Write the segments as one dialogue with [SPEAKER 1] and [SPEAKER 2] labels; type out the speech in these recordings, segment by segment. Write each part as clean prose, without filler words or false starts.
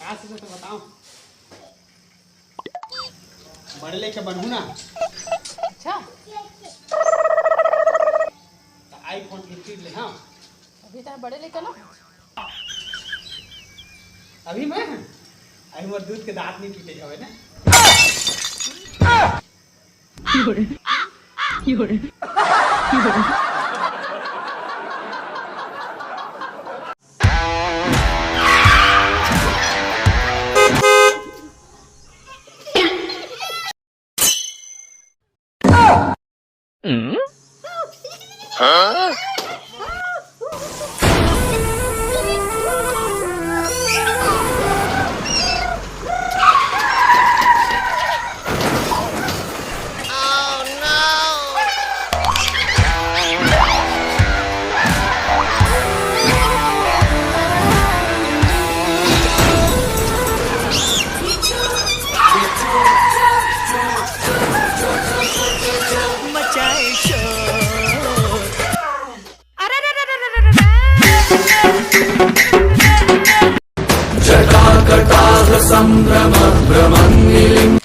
[SPEAKER 1] क्या सोचा तो बताओ। बड़े लेके बनू ना
[SPEAKER 2] अच्छा
[SPEAKER 1] तो आईफोन 15 ले। हाँ
[SPEAKER 2] अभी तो बड़े लेकर ना
[SPEAKER 1] अभी मैं अभी मोर दूध के दांत नहीं टूटे हवे ना।
[SPEAKER 3] मचाए शोर।
[SPEAKER 4] जटाकटाह संभ्रम भ्रमन्निलिम्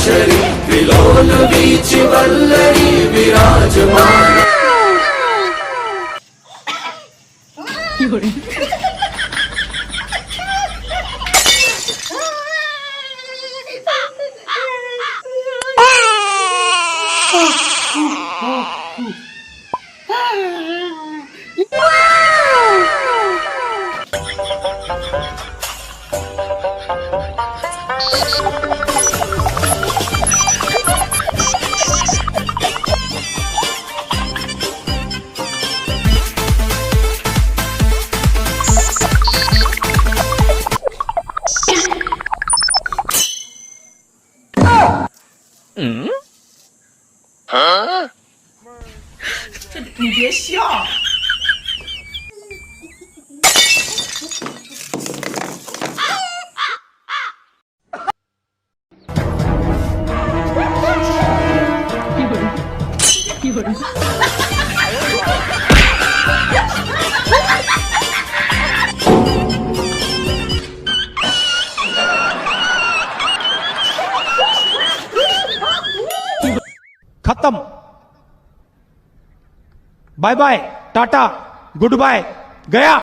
[SPEAKER 4] शरी विलोल वीचि वल्लरी विराजमान।
[SPEAKER 3] 你别笑。
[SPEAKER 5] खत्म। Bye bye tata good bye गया।